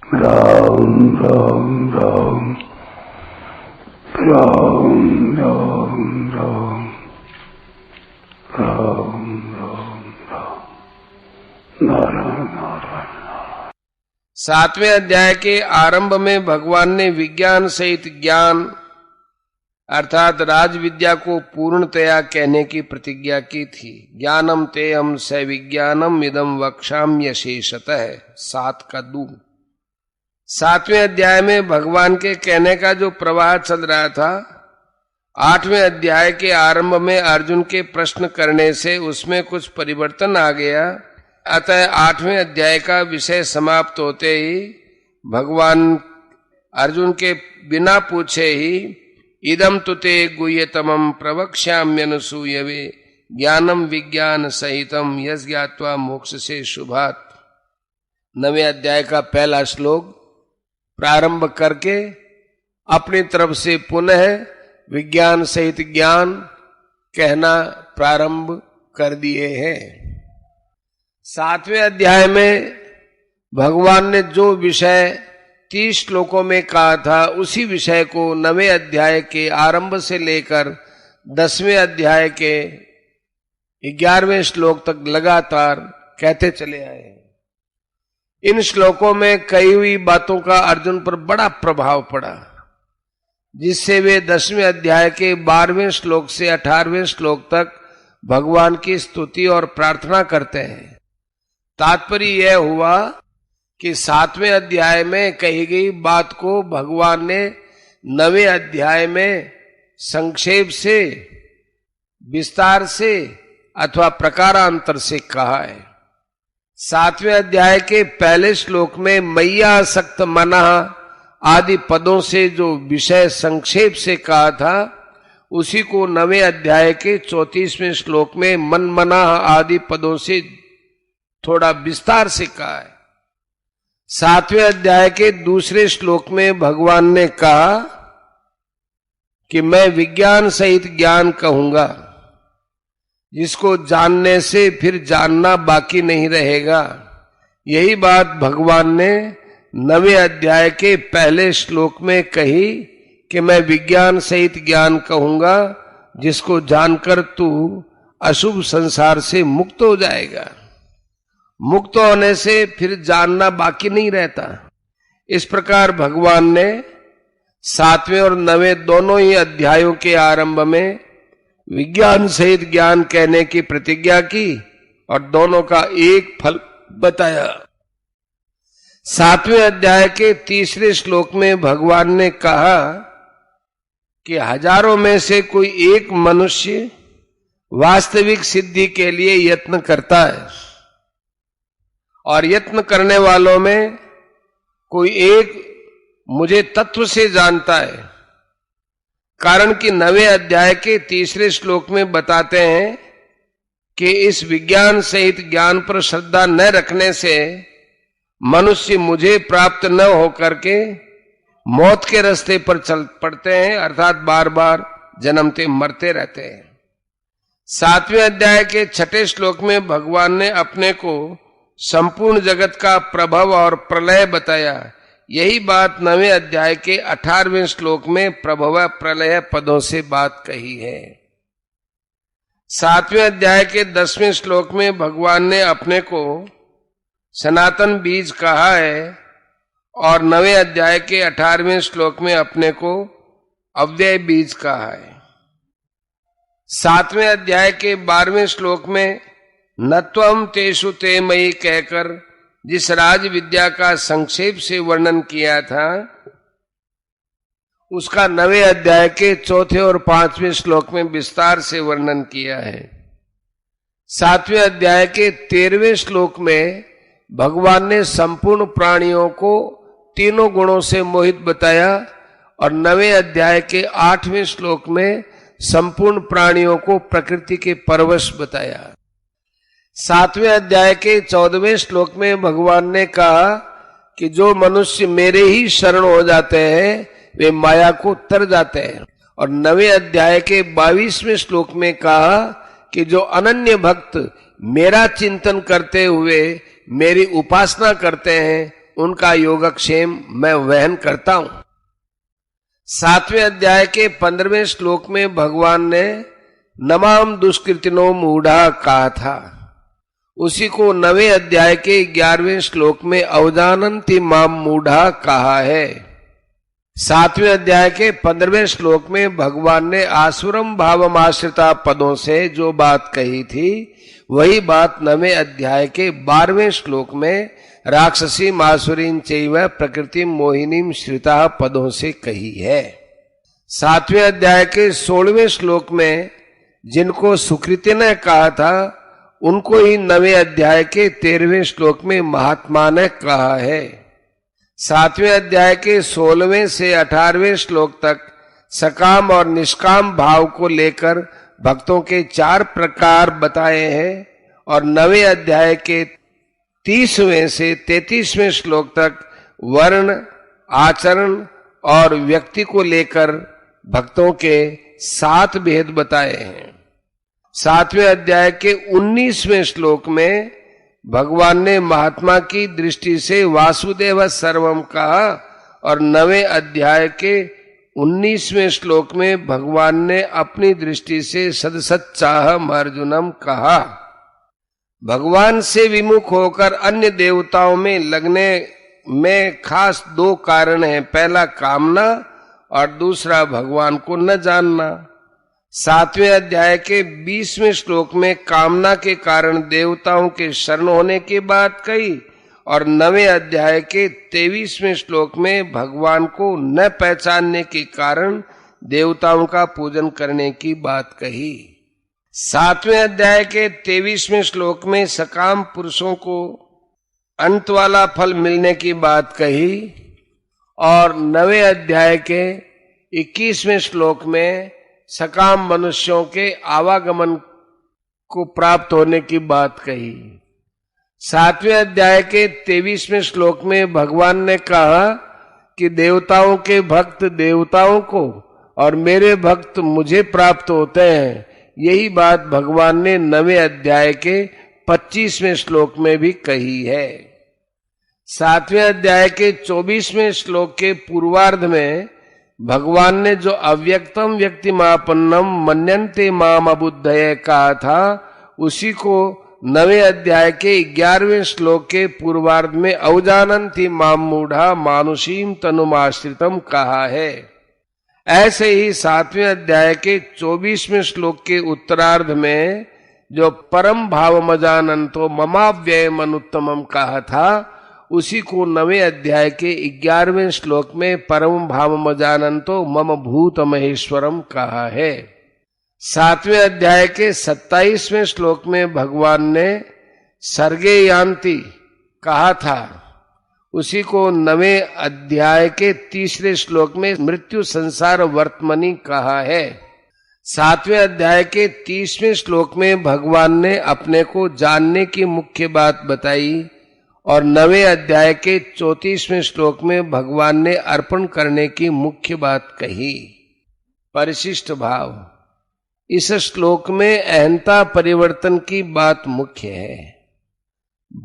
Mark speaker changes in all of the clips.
Speaker 1: राम राम राम राम राम राम राम राम राम नारायण नारायण।
Speaker 2: 7वें अध्याय के आरंभ में भगवान ने विज्ञान सहित ज्ञान अर्थात राज विद्या को पूर्णतया कहने की प्रतिज्ञा की थी। ज्ञानम तेयम स विज्ञानम इदम वक्षाम्य शेषतः 7 का 2। 7वें अध्याय में भगवान के कहने का जो प्रवाह चल रहा था, 8वें अध्याय के आरंभ में अर्जुन के प्रश्न करने से उसमें कुछ परिवर्तन आ गया। अतः 8वें अध्याय का विषय समाप्त होते ही भगवान अर्जुन के बिना पूछे ही इदम तुते गुह्यतमं प्रवक्ष्याम्यनुसूयवे ज्ञानम विज्ञान सहितम यस ज्ञात्वा मोक्ष से शुभात् 9वें अध्याय का पहला श्लोक प्रारंभ करके अपनी तरफ से पुनः विज्ञान सहित ज्ञान कहना प्रारंभ कर दिए हैं। 7वें अध्याय में भगवान ने जो विषय 30 श्लोकों में कहा था उसी विषय को 9वें अध्याय के आरंभ से लेकर 10वें अध्याय के 11वें श्लोक तक लगातार कहते चले आए। इन श्लोकों में कही हुई बातों का अर्जुन पर बड़ा प्रभाव पड़ा, जिससे वे 10वें अध्याय के 12वें श्लोक से 18वें श्लोक तक भगवान की स्तुति और प्रार्थना करते हैं। तात्पर्य यह हुआ कि 7वें अध्याय में कही गई बात को भगवान ने 9वें अध्याय में संक्षेप से, विस्तार से अथवा प्रकारांतर से कहा है। 7वें अध्याय के पहले श्लोक में मैया सक्त मना आदि पदों से जो विषय संक्षेप से कहा था, उसी को 9वें अध्याय के 34वें श्लोक में मन मना आदि पदों से थोड़ा विस्तार से कहा है। 7वें अध्याय के दूसरे श्लोक में भगवान ने कहा कि मैं विज्ञान सहित ज्ञान कहूंगा, जिसको जानने से फिर जानना बाकी नहीं रहेगा। यही बात भगवान ने 9वें अध्याय के पहले श्लोक में कही कि मैं विज्ञान सहित ज्ञान कहूंगा, जिसको जानकर तू अशुभ संसार से मुक्त हो जाएगा। मुक्त होने से फिर जानना बाकी नहीं रहता। इस प्रकार भगवान ने 7वें और 9वें दोनों ही अध्यायों के आरंभ में विज्ञान सहित ज्ञान कहने की प्रतिज्ञा की और दोनों का एक फल बताया। 7वें अध्याय के तीसरे श्लोक में भगवान ने कहा कि हजारों में से कोई एक मनुष्य वास्तविक सिद्धि के लिए यत्न करता है, और यत्न करने वालों में कोई एक मुझे तत्व से जानता है। कारण कि 9वें अध्याय के तीसरे श्लोक में बताते हैं कि इस विज्ञान सहित ज्ञान पर श्रद्धा न रखने से मनुष्य मुझे प्राप्त न होकर के मौत के रास्ते पर चल पड़ते हैं, अर्थात बार बार जन्मते मरते रहते हैं। 7वें अध्याय के 6ठे श्लोक में भगवान ने अपने को संपूर्ण जगत का प्रभव और प्रलय बताया। यही बात 9वें अध्याय के 18वें श्लोक में प्रभव प्रलय पदों से बात कही है। 7वें अध्याय के 10वें श्लोक में भगवान ने अपने को सनातन बीज कहा है, और 9वें अध्याय के 18वें श्लोक में अपने को अव्यय बीज कहा है। 7वें अध्याय के 12वें श्लोक में नत्वम तेषु ते मयि कहकर जिस राज विद्या का संक्षेप से वर्णन किया था, उसका 9वें अध्याय के 4थे और 5वें श्लोक में विस्तार से वर्णन किया है। 7वें अध्याय के 13वें श्लोक में भगवान ने संपूर्ण प्राणियों को तीनों गुणों से मोहित बताया, और 9वें अध्याय के 8वें श्लोक में संपूर्ण प्राणियों को प्रकृति के परवश बताया। 7वें अध्याय के 14वें श्लोक में भगवान ने कहा कि जो मनुष्य मेरे ही शरण हो जाते हैं वे माया को तर जाते हैं, और 9वें अध्याय के 22वें श्लोक में कहा कि जो अनन्य भक्त मेरा चिंतन करते हुए मेरी उपासना करते हैं उनका योगक्षेम मैं वहन करता हूं। 7वें अध्याय के 15वें श्लोक में भगवान ने नमाम दुष्कृतिनो मूढ़ा कहा था। उसी को 9वें अध्याय के 11वें श्लोक में अवजानन्ति माम मूढ़ा कहा है। 7वें अध्याय के 15वें श्लोक में भगवान ने आसुरम भावम आश्रिता पदों से जो बात कही थी, वही बात 9वें अध्याय के 12वें श्लोक में राक्षसी मासुरीन चैव प्रकृति मोहिनीम श्रिता पदों से कही है। 7वें अध्याय के 16वें श्लोक में जिनको सुकृति ने कहा था, उनको ही 9वें अध्याय के 13वें श्लोक में महात्मा ने कहा है। 7वें अध्याय के 16वें से 18वें श्लोक तक सकाम और निष्काम भाव को लेकर भक्तों के 4 प्रकार बताए हैं और 9वें अध्याय के 30वें से 33वें श्लोक तक वर्ण, आचरण और व्यक्ति को लेकर भक्तों के 7 भेद बताए हैं। 7वें अध्याय के 19वें श्लोक में भगवान ने महात्मा की दृष्टि से वासुदेव सर्वम कहा और 9वें अध्याय के 19वें श्लोक में भगवान ने अपनी दृष्टि से सदसच्चाहम अर्जुनम कहा। भगवान से विमुख होकर अन्य देवताओं में लगने में खास 2 कारण हैं। पहला कामना और दूसरा भगवान को न जानना। 7वें अध्याय के 20वें श्लोक में कामना के कारण देवताओं के शरण होने की बात कही और 9वें अध्याय के 23वें श्लोक में भगवान को न पहचानने के कारण देवताओं का पूजन करने की बात कही। 7वें अध्याय के 23वें श्लोक में सकाम पुरुषों को अंत वाला फल मिलने की बात कही और 9वें अध्याय के 21वें श्लोक में सकाम मनुष्यों के आवागमन को प्राप्त होने की बात कही। 7वें अध्याय के 23वें श्लोक में भगवान ने कहा कि देवताओं के भक्त देवताओं को और मेरे भक्त मुझे प्राप्त होते हैं। यही बात भगवान ने 9वें अध्याय के 25वें श्लोक में भी कही है। 7वें अध्याय के 24वें श्लोक के पूर्वार्ध में भगवान ने जो अव्यक्तम व्यक्तिमापन्नम मन्यन्ते माम अबुद्धये कहा था, उसी को 9वें अध्याय के 11वें श्लोक के पूर्वार्ध में अवजानन्ति माम मूढ़ा मानुषीम तनुमाश्रितम कहा है। ऐसे ही 7वें अध्याय के 24वें श्लोक के उत्तरार्ध में जो परम भावमजानन्तो ममाव्ययम अनुत्तमम कहा था, उसी को 9वें अध्याय के 11वें श्लोक में परम भावमजानन्तो मम भूत महेश्वरम कहा है। 7वें अध्याय के 27वें श्लोक में भगवान ने सर्गे यान्ति कहा था, उसी को 9वें अध्याय के 3रे श्लोक में मृत्यु संसार वर्तमनी कहा है। 7वें अध्याय के 30वें श्लोक में भगवान ने अपने को जानने की मुख्य बात बताई और 9वें अध्याय के 34वें श्लोक में भगवान ने अर्पण करने की मुख्य बात कही। परिशिष्ट भाव। इस श्लोक में अहंता परिवर्तन की बात मुख्य है।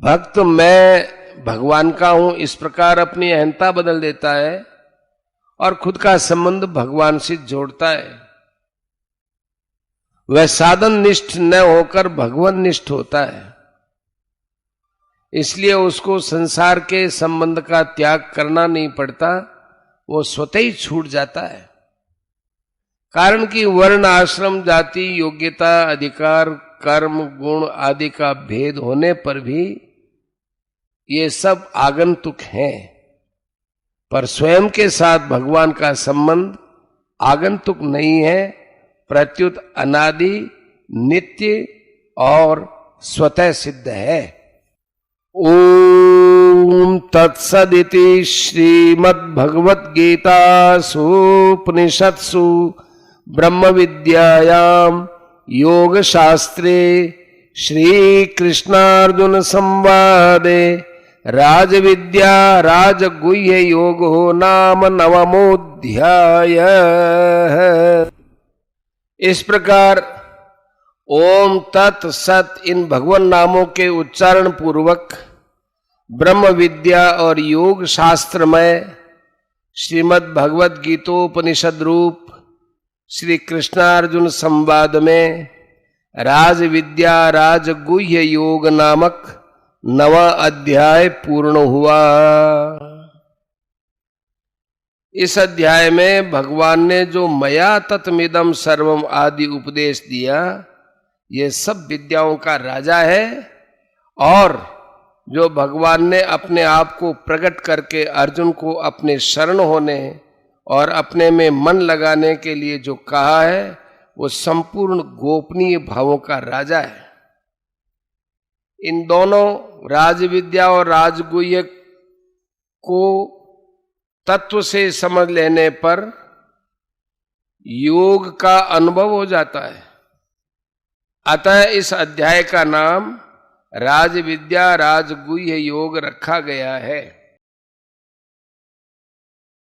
Speaker 2: भक्त मैं भगवान का हूं इस प्रकार अपनी अहंता बदल देता है और खुद का संबंध भगवान से जोड़ता है। वह साधन निष्ठ न होकर भगवान निष्ठ होता है, इसलिए उसको संसार के संबंध का त्याग करना नहीं पड़ता, वो स्वतः ही छूट जाता है। कारण कि वर्ण, आश्रम, जाति, योग्यता, अधिकार, कर्म, गुण आदि का भेद होने पर भी ये सब आगंतुक हैं, पर स्वयं के साथ भगवान का संबंध आगंतुक नहीं है, प्रत्युत अनादि, नित्य और स्वतः सिद्ध है। ओम तत्सदिति श्रीमद्भगवद्गीतासूपनिषत्सु ब्रह्म विद्यायां योग शास्त्रे श्री कृष्णार्जुन संवादे राजविद्या राजगुह्य योगो नाम 9मोऽध्याय। इस प्रकार ओम तत् सत इन भगवान नामों के उच्चारण पूर्वक ब्रह्म विद्या और योग शास्त्रमय श्रीमद् भगवद गीतोपनिषद रूप श्री कृष्णार्जुन संवाद में राज विद्या राजगुह्य योग नामक 9वां अध्याय पूर्ण हुआ। इस अध्याय में भगवान ने जो मया तत्मिदम सर्वम आदि उपदेश दिया, ये सब विद्याओं का राजा है। और जो भगवान ने अपने आप को प्रकट करके अर्जुन को अपने शरण होने और अपने में मन लगाने के लिए जो कहा है, वो संपूर्ण गोपनीय भावों का राजा है। इन दोनों राजविद्या और राजगुह्य को तत्व से समझ लेने पर योग का अनुभव हो जाता है। अतः इस अध्याय का नाम राजविद्या राजगुह्य योग रखा गया है।